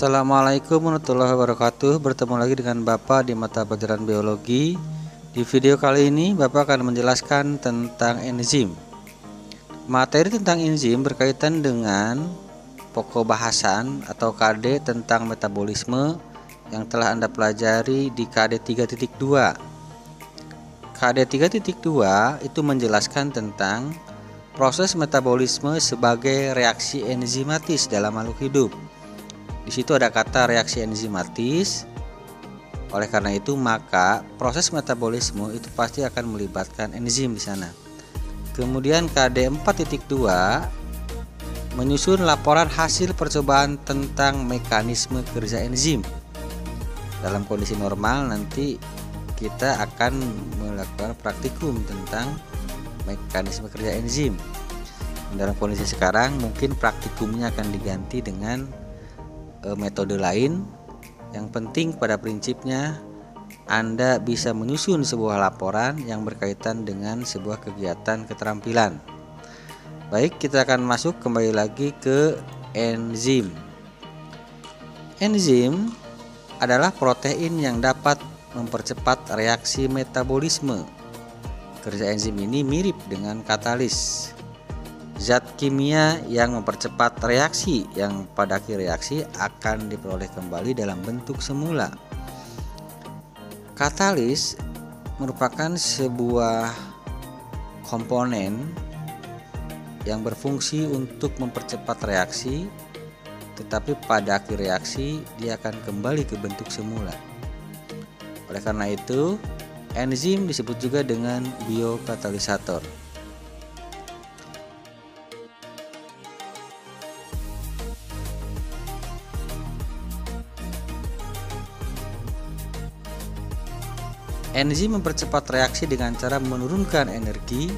Assalamualaikum warahmatullahi wabarakatuh. Bertemu lagi dengan Bapak di mata pelajaran biologi. Di video kali ini Bapak akan menjelaskan tentang enzim. Materi tentang enzim berkaitan dengan pokok bahasan atau KD tentang metabolisme yang telah Anda pelajari di KD 3.2. KD 3.2 itu menjelaskan tentang proses metabolisme sebagai reaksi enzimatis dalam makhluk hidup. Di situ ada kata reaksi enzimatis. Oleh karena itu, maka proses metabolisme itu pasti akan melibatkan enzim di sana. Kemudian KD 4.2 menyusun laporan hasil percobaan tentang mekanisme kerja enzim. Dalam kondisi normal nanti kita akan melakukan praktikum tentang mekanisme kerja enzim. Dalam kondisi sekarang mungkin praktikumnya akan diganti dengan metode lain. Yang penting pada prinsipnya Anda bisa menyusun sebuah laporan yang berkaitan dengan sebuah kegiatan keterampilan. Baik, kita akan masuk kembali lagi ke enzim. Enzim adalah protein yang dapat mempercepat reaksi metabolisme. Kerja enzim ini mirip dengan katalis, zat kimia yang mempercepat reaksi yang pada akhir reaksi akan diperoleh kembali dalam bentuk semula. Katalis merupakan sebuah komponen yang berfungsi untuk mempercepat reaksi, tetapi pada akhir reaksi dia akan kembali ke bentuk semula. Oleh karena itu, enzim disebut juga dengan biokatalisator. Enzim mempercepat reaksi dengan cara menurunkan energi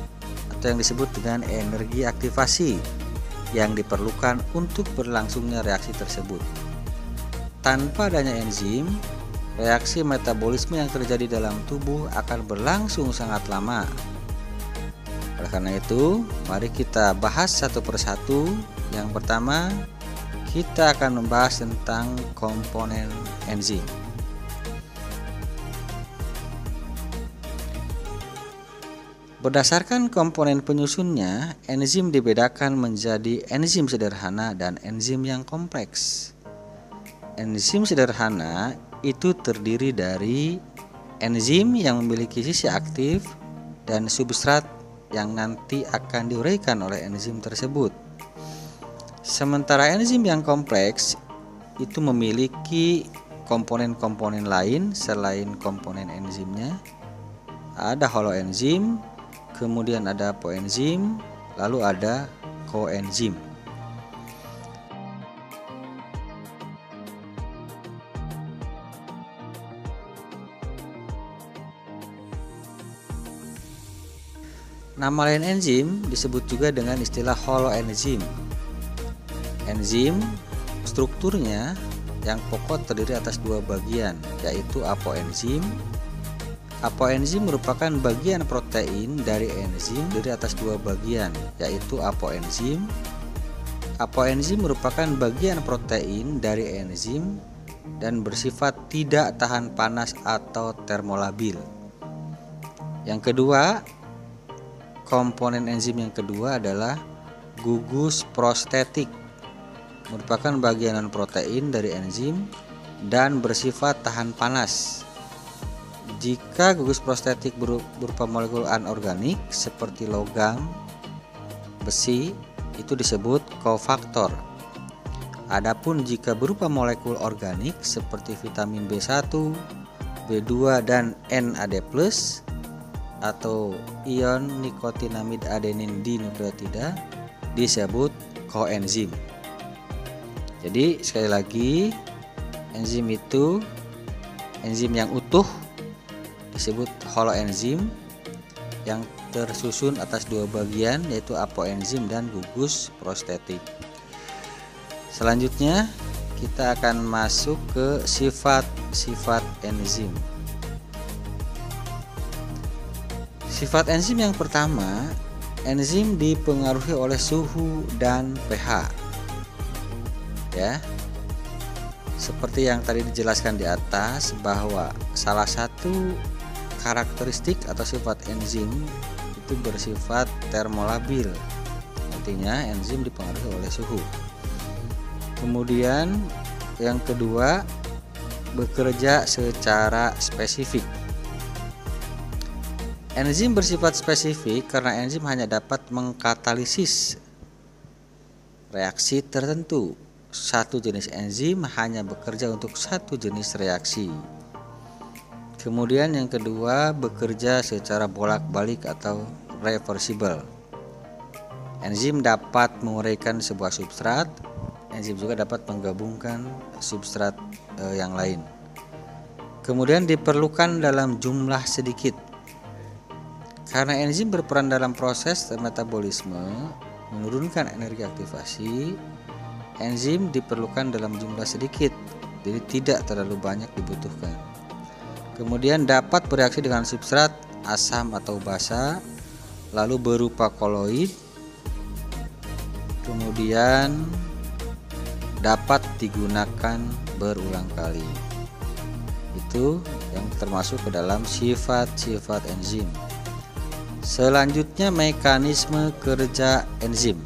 atau yang disebut dengan energi aktivasi yang diperlukan untuk berlangsungnya reaksi tersebut. Tanpa adanya enzim, reaksi metabolisme yang terjadi dalam tubuh akan berlangsung sangat lama. Oleh karena itu, mari kita bahas satu persatu. Yang pertama, kita akan membahas tentang komponen enzim. Berdasarkan komponen penyusunnya, enzim dibedakan menjadi enzim sederhana dan enzim yang kompleks. Enzim sederhana itu terdiri dari enzim yang memiliki sisi aktif dan substrat yang nanti akan diuraikan oleh enzim tersebut. Sementara enzim yang kompleks itu memiliki komponen-komponen lain selain komponen enzimnya. Ada holoenzim, kemudian ada poenzim, lalu ada koenzim. Nama lain enzim disebut juga dengan istilah holoenzim. Enzim strukturnya yang pokok terdiri atas dua bagian, yaitu apoenzim. Apoenzim merupakan bagian protein dari enzim dari atas dua bagian, yaitu apoenzim. Apoenzim merupakan bagian protein dari enzim dan bersifat tidak tahan panas atau termolabil. Yang kedua, komponen enzim yang kedua adalah gugus prostetik, merupakan bagian non-protein dari enzim dan bersifat tahan panas. Jika gugus prostetik berupa molekul anorganik seperti logam, besi, itu disebut kofaktor. Adapun jika berupa molekul organik seperti vitamin B1, B2 dan NAD+, atau ion nikotinamid adenin dinukleotida disebut koenzim. Jadi sekali lagi, enzim itu enzim yang utuh disebut holoenzim yang tersusun atas dua bagian, yaitu apoenzim dan gugus prostetik. Selanjutnya kita akan masuk ke sifat-sifat enzim. Sifat enzim yang pertama, enzim dipengaruhi oleh suhu dan pH. Ya. Seperti yang tadi dijelaskan di atas, bahwa salah satu karakteristik atau sifat enzim itu bersifat termolabil, artinya enzim dipengaruhi oleh suhu. Kemudian yang kedua, bekerja secara spesifik. Enzim bersifat spesifik karena enzim hanya dapat mengkatalisis reaksi tertentu. Satu jenis enzim hanya bekerja untuk satu jenis reaksi. Kemudian yang kedua, bekerja secara bolak-balik atau reversible. Enzim dapat menguraikan sebuah substrat. Enzim juga dapat menggabungkan substrat yang lain. Kemudian diperlukan dalam jumlah sedikit. Karena enzim berperan dalam proses metabolisme, menurunkan energi aktivasi, enzim diperlukan dalam jumlah sedikit, jadi tidak terlalu banyak dibutuhkan. Kemudian dapat bereaksi dengan substrat asam atau basa, lalu berupa koloid. Kemudian dapat digunakan berulang kali. Itu yang termasuk ke dalam sifat-sifat enzim. Selanjutnya, mekanisme kerja enzim.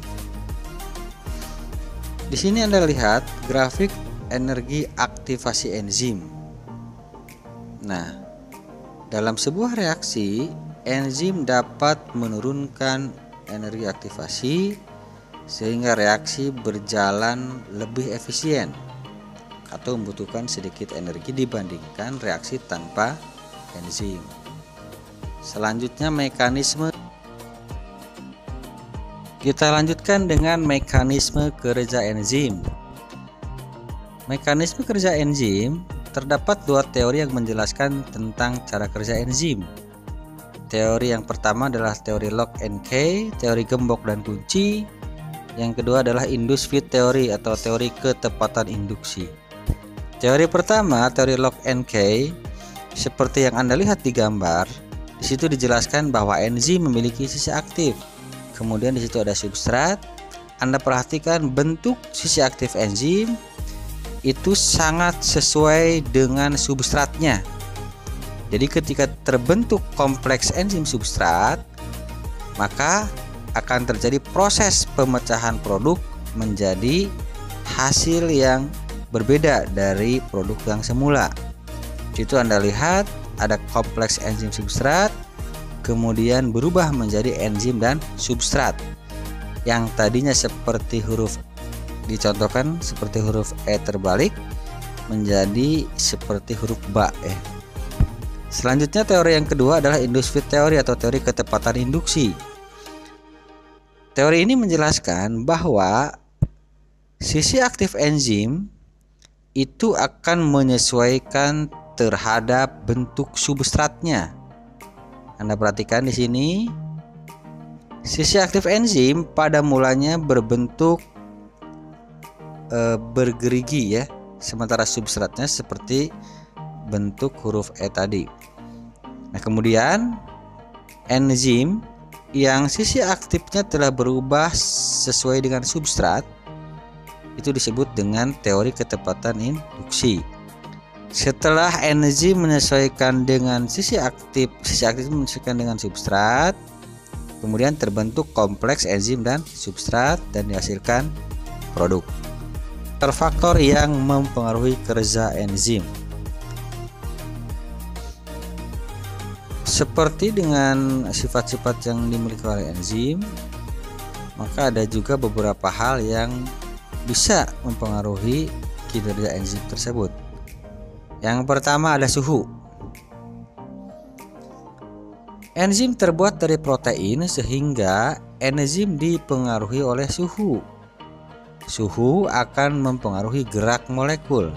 Di sini Anda lihat grafik energi aktivasi enzim. Nah, dalam sebuah reaksi, enzim dapat menurunkan energi aktivasi sehingga reaksi berjalan lebih efisien atau membutuhkan sedikit energi dibandingkan reaksi tanpa enzim. Selanjutnya, mekanisme. Kita lanjutkan dengan mekanisme kerja enzim. Mekanisme kerja enzim, terdapat dua teori yang menjelaskan tentang cara kerja enzim. Teori yang pertama adalah teori lock and key, teori gembok dan kunci. Yang kedua adalah induced fit teori atau teori ketepatan induksi. Teori pertama, teori lock and key, seperti yang Anda lihat di gambar, di situ dijelaskan bahwa enzim memiliki sisi aktif. Kemudian di situ ada substrat. Anda perhatikan bentuk sisi aktif enzim itu sangat sesuai dengan substratnya. Jadi ketika terbentuk kompleks enzim substrat, maka akan terjadi proses pemecahan produk menjadi hasil yang berbeda dari produk yang semula. Di situ Anda lihat ada kompleks enzim substrat, kemudian berubah menjadi enzim dan substrat. Yang tadinya seperti huruf dicontohkan seperti huruf E terbalik menjadi seperti huruf ba. Selanjutnya, teori yang kedua adalah induced fit teori atau teori ketepatan induksi. Teori ini menjelaskan bahwa sisi aktif enzim itu akan menyesuaikan terhadap bentuk substratnya. Anda perhatikan di sini, sisi aktif enzim pada mulanya berbentuk bergerigi ya, sementara substratnya seperti bentuk huruf E tadi. Nah, kemudian enzim yang sisi aktifnya telah berubah sesuai dengan substrat itu disebut dengan teori ketepatan induksi. Setelah enzim menyesuaikan dengan sisi aktif menyesuaikan dengan substrat, kemudian terbentuk kompleks enzim dan substrat dan dihasilkan produk. Faktor yang mempengaruhi kerja enzim. Seperti dengan sifat-sifat yang dimiliki oleh enzim, maka ada juga beberapa hal yang bisa mempengaruhi kinerja enzim tersebut. Yang pertama ada suhu. Enzim terbuat dari protein sehingga enzim dipengaruhi oleh suhu. Suhu akan mempengaruhi gerak molekul.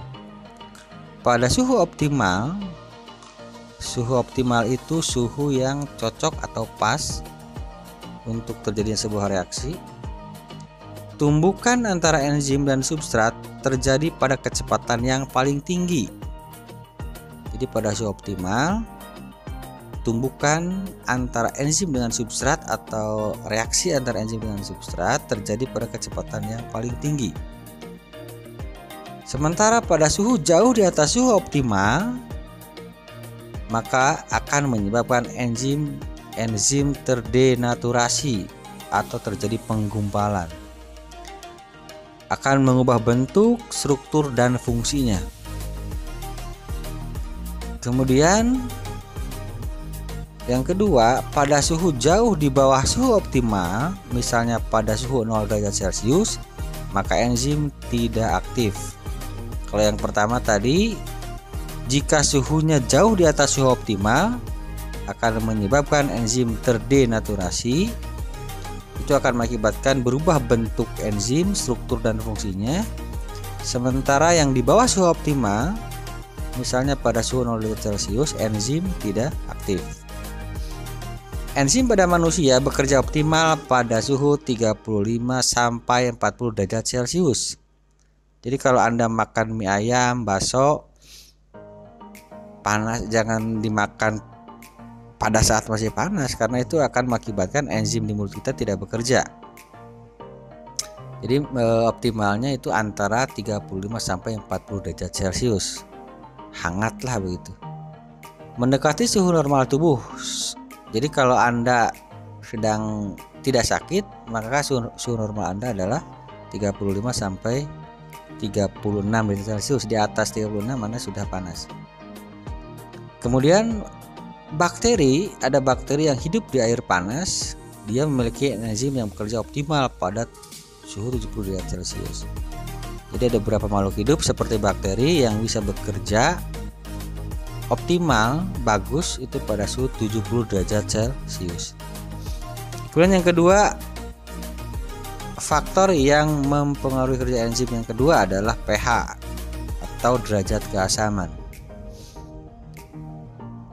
Pada suhu optimal itu suhu yang cocok atau pas untuk terjadinya sebuah reaksi. Tumbukan antara enzim dan substrat terjadi pada kecepatan yang paling tinggi. Jadi pada suhu optimal, tumbukan antara enzim dengan substrat atau reaksi antara enzim dengan substrat terjadi pada kecepatan yang paling tinggi. Sementara pada suhu jauh di atas suhu optimal, maka akan menyebabkan enzim terdenaturasi atau terjadi penggumpalan. Akan mengubah bentuk, struktur, dan fungsinya. Kemudian yang kedua, pada suhu jauh di bawah suhu optimal, misalnya pada suhu 0 derajat Celcius, maka enzim tidak aktif. Kalau yang pertama tadi, jika suhunya jauh di atas suhu optimal, akan menyebabkan enzim terdenaturasi. Itu akan mengakibatkan berubah bentuk enzim, struktur, dan fungsinya. Sementara yang di bawah suhu optimal, misalnya pada suhu 0 derajat Celcius, enzim tidak aktif. Enzim pada manusia bekerja optimal pada suhu 35 sampai 40 derajat Celcius. Jadi kalau Anda makan mie ayam, bakso, panas, jangan dimakan pada saat masih panas, karena itu akan mengakibatkan enzim di mulut kita tidak bekerja. Jadi optimalnya itu antara 35 sampai 40 derajat Celcius. Hangatlah begitu. Mendekati suhu normal tubuh. Jadi kalau Anda sedang tidak sakit, maka suhu normal Anda adalah 35 sampai 36 derajat Celcius. Di atas 36 Anda sudah panas. Kemudian ada bakteri yang hidup di air panas. Dia memiliki enzim yang bekerja optimal pada suhu 70 derajat Celcius. Jadi ada beberapa makhluk hidup seperti bakteri yang bisa bekerja optimal, bagus itu pada suhu 70 derajat Celcius. Kemudian yang kedua, faktor yang mempengaruhi kerja enzim yang kedua adalah pH atau derajat keasaman.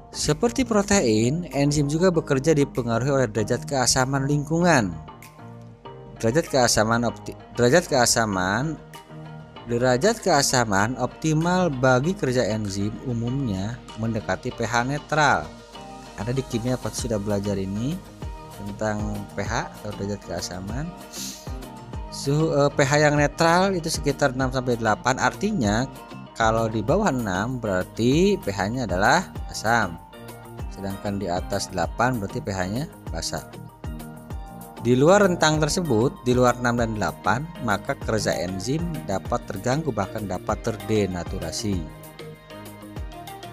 Seperti protein, enzim juga bekerja dipengaruhi oleh derajat keasaman lingkungan. Derajat keasaman optimal bagi kerja enzim umumnya mendekati pH netral. Anda di kimia pasti sudah belajar ini tentang pH atau derajat keasaman. Suhu pH yang netral itu sekitar 6 sampai 8. Artinya kalau di bawah 6 berarti pH-nya adalah asam. Sedangkan di atas 8 berarti pH-nya basa. Di luar rentang tersebut, di luar 6 dan 8, maka kerja enzim dapat terganggu bahkan dapat terdenaturasi.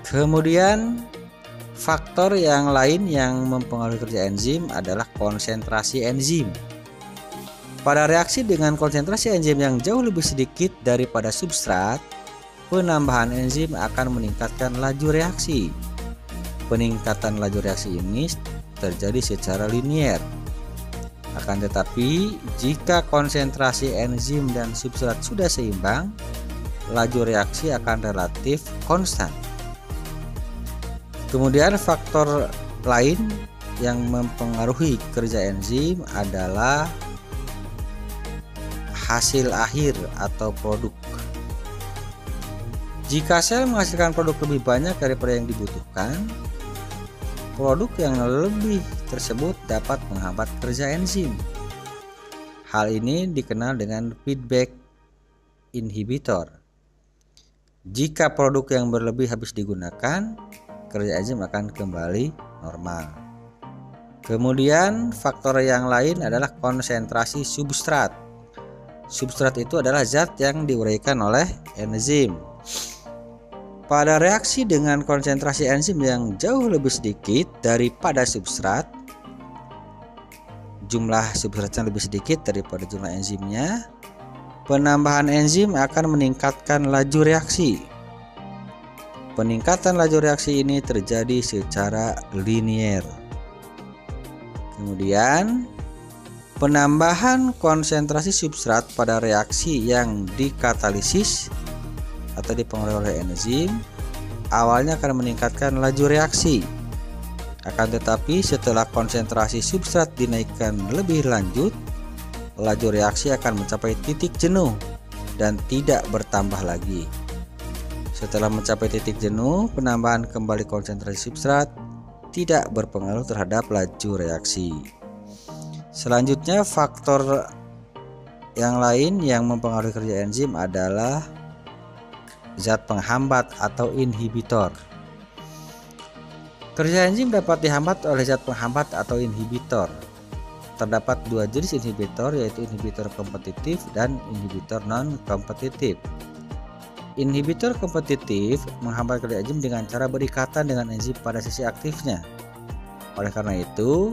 Kemudian faktor yang lain yang mempengaruhi kerja enzim adalah konsentrasi enzim. Pada reaksi dengan konsentrasi enzim yang jauh lebih sedikit daripada substrat, penambahan enzim akan meningkatkan laju reaksi. Peningkatan laju reaksi ini terjadi secara linier. Akan tetapi, jika konsentrasi enzim dan substrat sudah seimbang, laju reaksi akan relatif konstan. Kemudian faktor lain yang mempengaruhi kerja enzim adalah hasil akhir atau produk. Jika sel menghasilkan produk lebih banyak daripada yang dibutuhkan, produk yang lebih tersebut dapat menghambat kerja enzim. Hal ini dikenal dengan feedback inhibitor. Jika produk yang berlebih habis digunakan, kerja enzim akan kembali normal. Kemudian faktor yang lain adalah konsentrasi substrat. Substrat itu adalah zat yang diuraikan oleh enzim. Pada reaksi dengan konsentrasi enzim yang jauh lebih sedikit daripada substrat, jumlah substratnya lebih sedikit daripada jumlah enzimnya, penambahan enzim akan meningkatkan laju reaksi. Peningkatan laju reaksi ini terjadi secara linier. Kemudian, penambahan konsentrasi substrat pada reaksi yang dikatalisis atau dipengaruhi oleh enzim awalnya akan meningkatkan laju reaksi. Akan tetapi setelah konsentrasi substrat dinaikkan lebih lanjut, laju reaksi akan mencapai titik jenuh dan tidak bertambah lagi. Setelah mencapai titik jenuh, penambahan kembali konsentrasi substrat tidak berpengaruh terhadap laju reaksi. Selanjutnya, faktor yang lain yang mempengaruhi kerja enzim adalah zat penghambat atau inhibitor. Kerja enzim dapat dihambat oleh zat penghambat atau inhibitor. Terdapat dua jenis inhibitor, yaitu inhibitor kompetitif dan inhibitor non-kompetitif. Inhibitor kompetitif menghambat kerja enzim dengan cara berikatan dengan enzim pada sisi aktifnya. Oleh karena itu,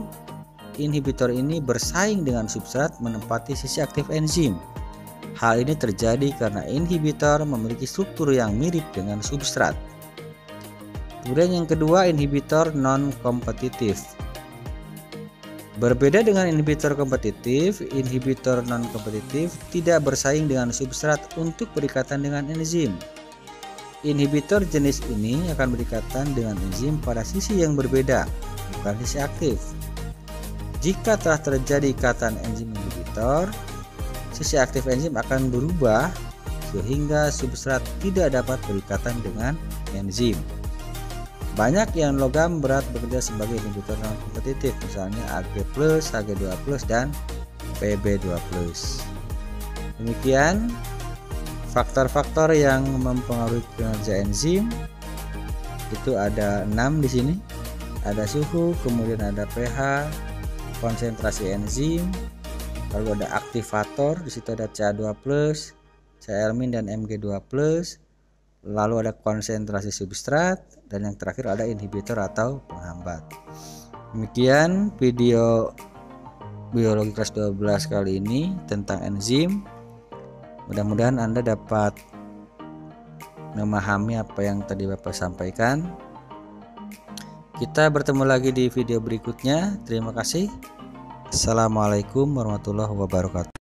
inhibitor ini bersaing dengan substrat menempati sisi aktif enzim. Hal ini terjadi karena inhibitor memiliki struktur yang mirip dengan substrat. Kemudian yang kedua, inhibitor non-kompetitif. Berbeda dengan inhibitor kompetitif, inhibitor non-kompetitif tidak bersaing dengan substrat untuk berikatan dengan enzim. Inhibitor jenis ini akan berikatan dengan enzim pada sisi yang berbeda, bukan sisi aktif. Jika telah terjadi ikatan enzim inhibitor, sisi aktif enzim akan berubah sehingga substrat tidak dapat berikatan dengan enzim. Banyak ion logam berat bekerja sebagai inhibitor non-kompetitif, misalnya Ag+, Ag2+, dan Pb2+. Demikian faktor-faktor yang mempengaruhi kinerja enzim. Itu ada 6 di sini. Ada suhu, kemudian ada pH, konsentrasi enzim, lalu ada aktivator, di situ ada Ca2+, Cl- dan Mg2+, lalu ada konsentrasi substrat, dan yang terakhir ada inhibitor atau penghambat. Demikian video biologi kelas 12 kali ini tentang enzim. Mudah-mudahan Anda dapat memahami apa yang tadi Bapak sampaikan. Kita bertemu lagi di video berikutnya. Terima kasih. Assalamualaikum warahmatullahi wabarakatuh.